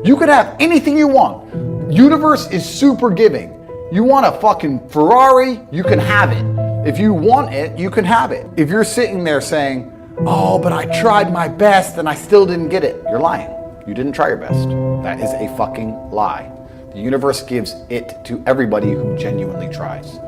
You could have anything you want. Universe is super giving. You want a fucking Ferrari, you can have it. If you want it, you can have it. If you're sitting there saying, oh, but I tried my best and I still didn't get it, you're lying. You didn't try your best. That is a fucking lie. The universe gives it to everybody who genuinely tries.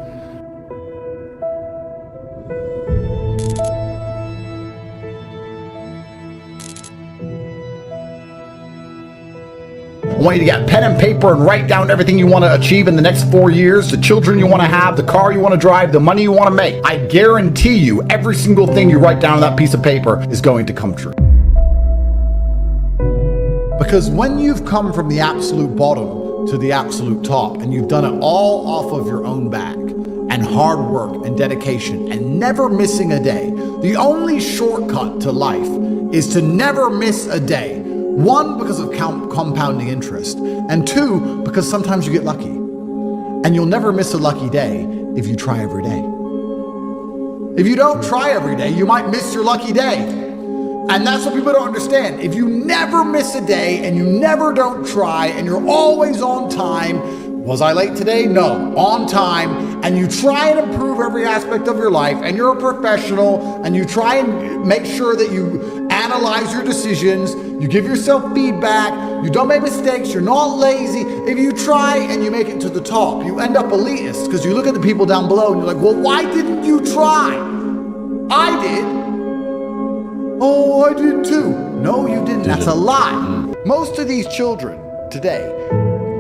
I want you to get pen and paper and write down everything you want to achieve in the next 4 years, the children you want to have, the car you want to drive, the money you want to make. I guarantee you every single thing you write down on that piece of paper is going to come true. Because when you've come from the absolute bottom to the absolute top and you've done it all off of your own back and hard work and dedication and never missing a day, the only shortcut to life is to never miss a day. One, because of compounding interest, and two, because sometimes you get lucky. And you'll never miss a lucky day if you try every day. If you don't try every day, you might miss your lucky day. And that's what people don't understand. If you never miss a day and you never don't try and you're always on time, was I late today? No, on time, and you try and improve every aspect of your life and you're a professional and you try and make sure that you analyze your decisions, you give yourself feedback, you don't make mistakes, you're not lazy. If you try and you make it to the top, you end up elitist because you look at the people down below and you're like, well, why didn't you try? I did. Oh, I did too. No, you didn't. That's a lie. Most of these children today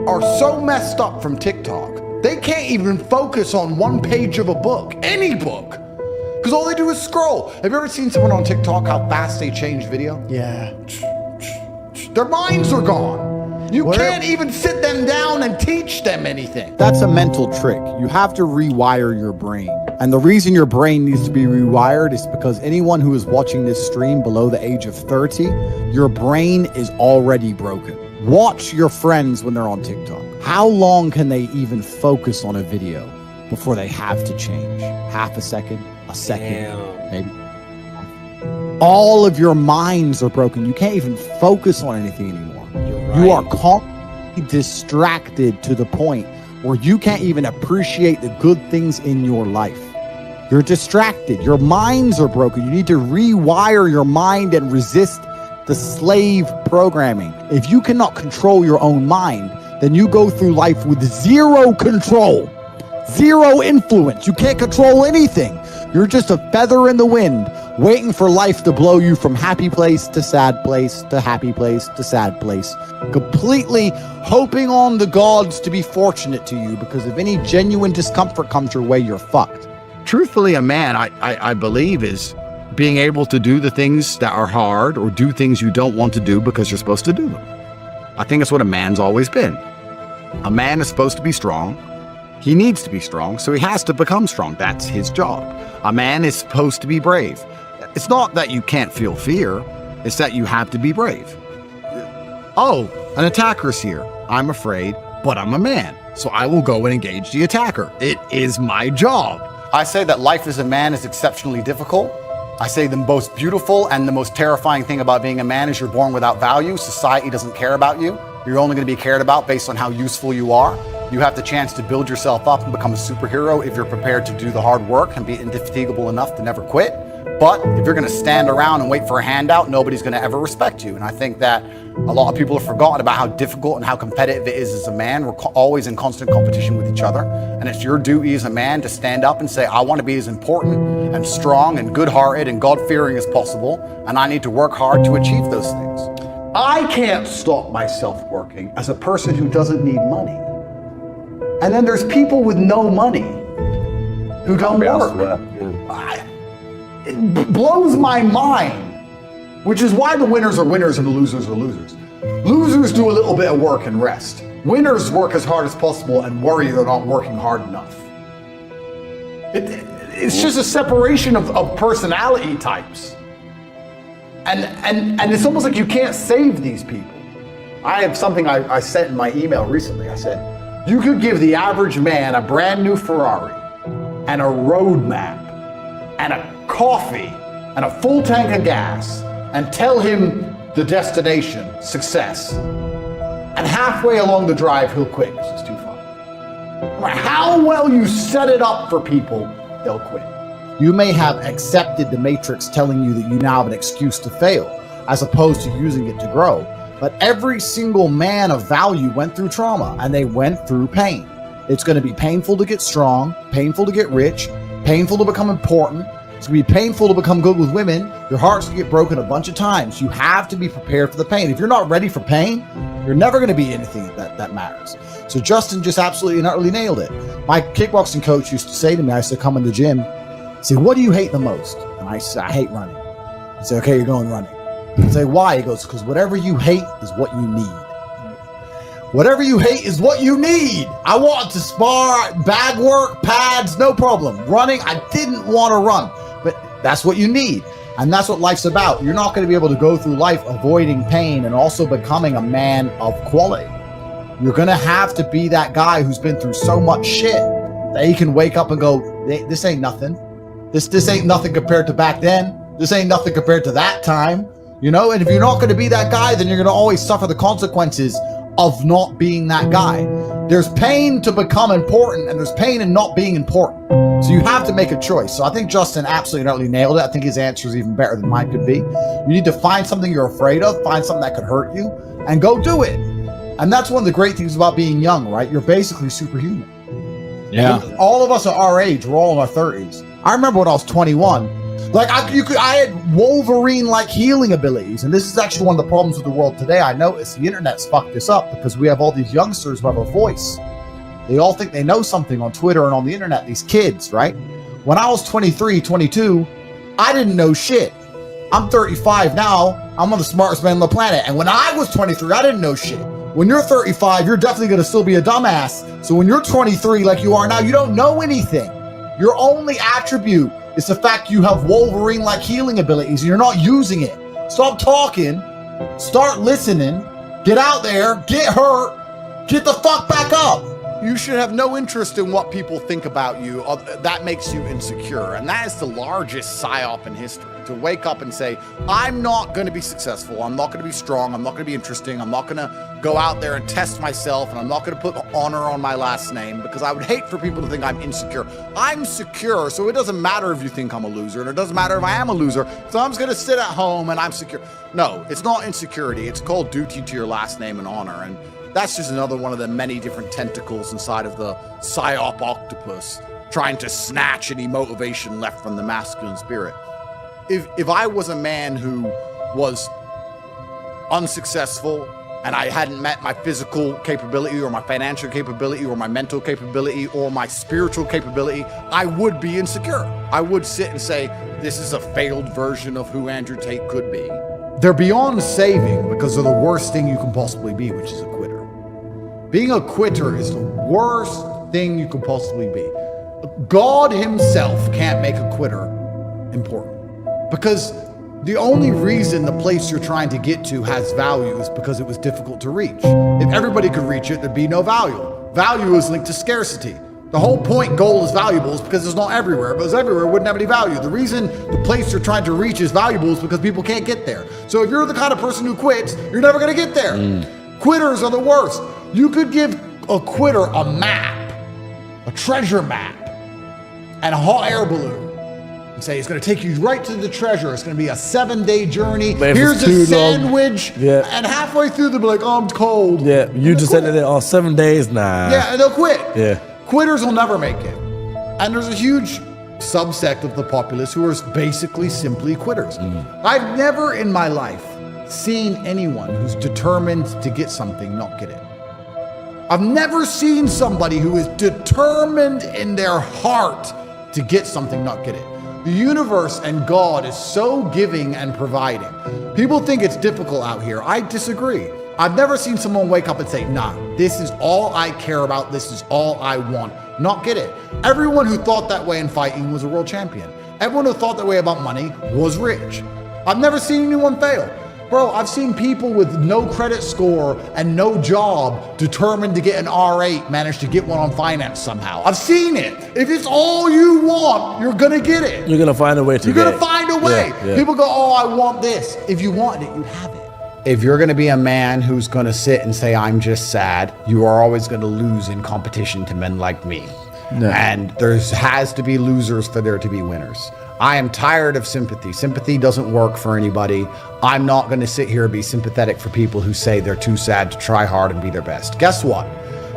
are so messed up from TikTok, they can't even focus on one page of a book, any book, because all they do is scroll. Have you ever seen someone on TikTok, how fast they change video? Yeah. Their minds are gone. You can't even sit them down and teach them anything. That's a mental trick. You have to rewire your brain. And the reason your brain needs to be rewired is because anyone who is watching this stream below the age of 30, your brain is already broken. Watch your friends when they're on TikTok. How long can they even focus on a video before they have to change? Half a second, maybe. All of your minds are broken. You can't even focus on anything anymore. Right. You are constantly distracted to the point where you can't even appreciate the good things in your life. You're distracted. Your minds are broken. You need to rewire your mind and resist the slave programming. If you cannot control your own mind, then you go through life with zero control, zero influence. You can't control anything. You're just a feather in the wind, waiting for life to blow you from happy place to sad place to happy place to sad place, completely hoping on the gods to be fortunate to you, because if any genuine discomfort comes your way, you're fucked. Truthfully, a man, I believe, is being able to do the things that are hard or do things you don't want to do because you're supposed to do them. I think that's what a man's always been. A man is supposed to be strong. He needs to be strong, so he has to become strong. That's his job. A man is supposed to be brave. It's not that you can't feel fear, it's that you have to be brave. Oh, an attacker's here. I'm afraid, but I'm a man, so I will go and engage the attacker. It is my job. I say that life as a man is exceptionally difficult. I say the most beautiful and the most terrifying thing about being a man is you're born without value. Society doesn't care about you. You're only going to be cared about based on how useful you are. You have the chance to build yourself up and become a superhero if you're prepared to do the hard work and be indefatigable enough to never quit. But if you're going to stand around and wait for a handout, nobody's going to ever respect you. And I think that a lot of people have forgotten about how difficult and how competitive it is as a man. We're always in constant competition with each other. And it's your duty as a man to stand up and say, I want to be as important and strong and good-hearted and God-fearing as possible. And I need to work hard to achieve those things. I can't stop myself working as a person who doesn't need money. And then there's people with no money who don't work. It blows my mind, which is why the winners are winners and the losers are losers. Losers do a little bit of work and rest. Winners work as hard as possible and worry they're not working hard enough. It's just a separation of personality types. And it's almost like you can't save these people. I have something I sent in my email recently. I said, you could give the average man a brand new Ferrari and a road map and a coffee and a full tank of gas and tell him the destination, success. And halfway along the drive, he'll quit because it's too far. No matter how well you set it up for people, they'll quit. You may have accepted the matrix telling you that you now have an excuse to fail, as opposed to using it to grow. But every single man of value went through trauma, and they went through pain. It's going to be painful to get strong, painful to get rich, painful to become important. It's going to be painful to become good with women. Your heart's going to get broken a bunch of times. You have to be prepared for the pain. If you're not ready for pain, you're never going to be anything that matters. So Justin just absolutely and utterly nailed it. My kickboxing coach used to say to me, I used to come in the gym, say, what do you hate the most? And I said, I hate running. He'd say, okay, you're going running. I'd say, why? He goes, because whatever you hate is what you need. Whatever you hate is what you need. I wanted to spar, bag work, pads, no problem. Running, I didn't want to run, but that's what you need. And that's what life's about. You're not going to be able to go through life avoiding pain and also becoming a man of quality. You're going to have to be that guy who's been through so much shit that he can wake up and go, this ain't nothing. This ain't nothing compared to back then. This ain't nothing compared to that time. You know, and if you're not going to be that guy, then you're going to always suffer the consequences of not being that guy. There's pain to become important, and there's pain in not being important. So you have to make a choice. So I think Justin absolutely utterly nailed it. I think his answer is even better than mine could be. You need to find something you're afraid of, find something that could hurt you, and go do it. And that's one of the great things about being young, right? You're basically superhuman. Yeah. And all of us at our age, we're all in our 30s. I remember when I was 21, like I had Wolverine-like healing abilities. And this is actually one of the problems with the world today. I noticed the internet's fucked this up because we have all these youngsters who have a voice. They all think they know something on Twitter and on the internet, these kids, right? When I was 23, 22, I didn't know shit. I'm 35 now. I'm one of the smartest men on the planet. And when I was 23, I didn't know shit. When you're 35, you're definitely going to still be a dumbass. So when you're 23 like you are now, you don't know anything. Your only attribute is the fact you have Wolverine-like healing abilities and you're not using it. Stop talking, start listening, get out there, get hurt, get the fuck back up. You should have no interest in what people think about you. That makes you insecure. And that is the largest psyop in history. To wake up and say, I'm not going to be successful. I'm not going to be strong. I'm not going to be interesting. I'm not going to go out there and test myself. And I'm not going to put honor on my last name because I would hate for people to think I'm insecure. I'm secure. So it doesn't matter if you think I'm a loser. And it doesn't matter if I am a loser. So I'm just going to sit at home and I'm secure. No, it's not insecurity. It's called duty to your last name and honor. And that's just another one of the many different tentacles inside of the psyop octopus trying to snatch any motivation left from the masculine spirit. If I was a man who was unsuccessful and I hadn't met my physical capability or my financial capability or my mental capability or my spiritual capability, I would be insecure. I would sit and say, this is a failed version of who Andrew Tate could be. They're beyond saving because they're the worst thing you can possibly be, which is a quitter. Being a quitter is the worst thing you can possibly be. God himself can't make a quitter important. Because the only reason the place you're trying to get to has value is because it was difficult to reach. If everybody could reach it, there'd be no value. Value is linked to scarcity. The whole point gold is valuable is because it's not everywhere. If it was everywhere, it wouldn't have any value. The reason the place you're trying to reach is valuable is because people can't get there. So if you're the kind of person who quits, you're never going to get there. Quitters are the worst. You could give a quitter a map, a treasure map, and a hot air balloon. And say it's going to take you right to the treasure. It's going to be a 7-day journey. Here's a sandwich. Yeah. And halfway through, they'll be like, oh, I'm cold. Yeah, you just said that, 7 days? Nah. Yeah, and they'll quit. Yeah. Quitters will never make it. And there's a huge subsect of the populace who are basically simply quitters. I've never in my life seen anyone who's determined to get something not get it. I've never seen somebody who is determined in their heart to get something not get it. The universe and God is so giving and providing. People think it's difficult out here. I disagree. I've never seen someone wake up and say, nah, this is all I care about. This is all I want. Not get it. Everyone who thought that way in fighting was a world champion. Everyone who thought that way about money was rich. I've never seen anyone fail. Bro, I've seen people with no credit score and no job determined to get an R8 manage to get one on finance somehow. I've seen it. If it's all you want, you're going to get it. You're going to find a way to You're going to find a way. Yeah. People go, oh, I want this. If you wanted it, you'd have it. if you're going to be a man who's going to sit and say, I'm just sad, you are always going to lose in competition to men like me. No. And there has to be losers for there to be winners. I am tired of sympathy. Sympathy doesn't work for anybody. I'm not going to sit here and be sympathetic for people who say they're too sad to try hard and be their best. Guess what?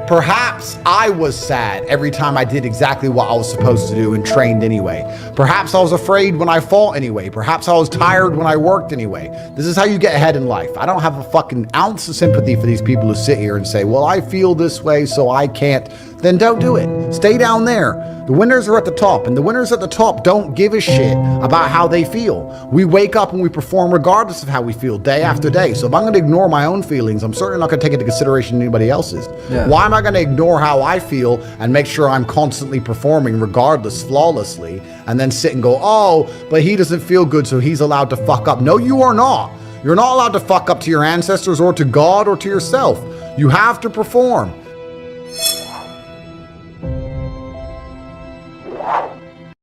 Perhaps I was sad every time I did exactly what I was supposed to do and trained anyway. Perhaps I was afraid when I fought anyway. Perhaps I was tired when I worked anyway. This is how you get ahead in life. I don't have a fucking ounce of sympathy for these people who sit here and say, well, I feel this way, so I can't. Then don't do it. Stay down there. The winners are at the top, and the winners at the top don't give a shit about how they feel. We wake up and we perform regardless of how we feel day after day. So if I'm going to ignore my own feelings, I'm certainly not going to take into consideration anybody else's. Yeah. Why am I going to ignore how I feel and make sure I'm constantly performing regardless, flawlessly, and then sit and go, oh, but he doesn't feel good, so he's allowed to fuck up. No, you are not. You're not allowed to fuck up to your ancestors or to God or to yourself. You have to perform.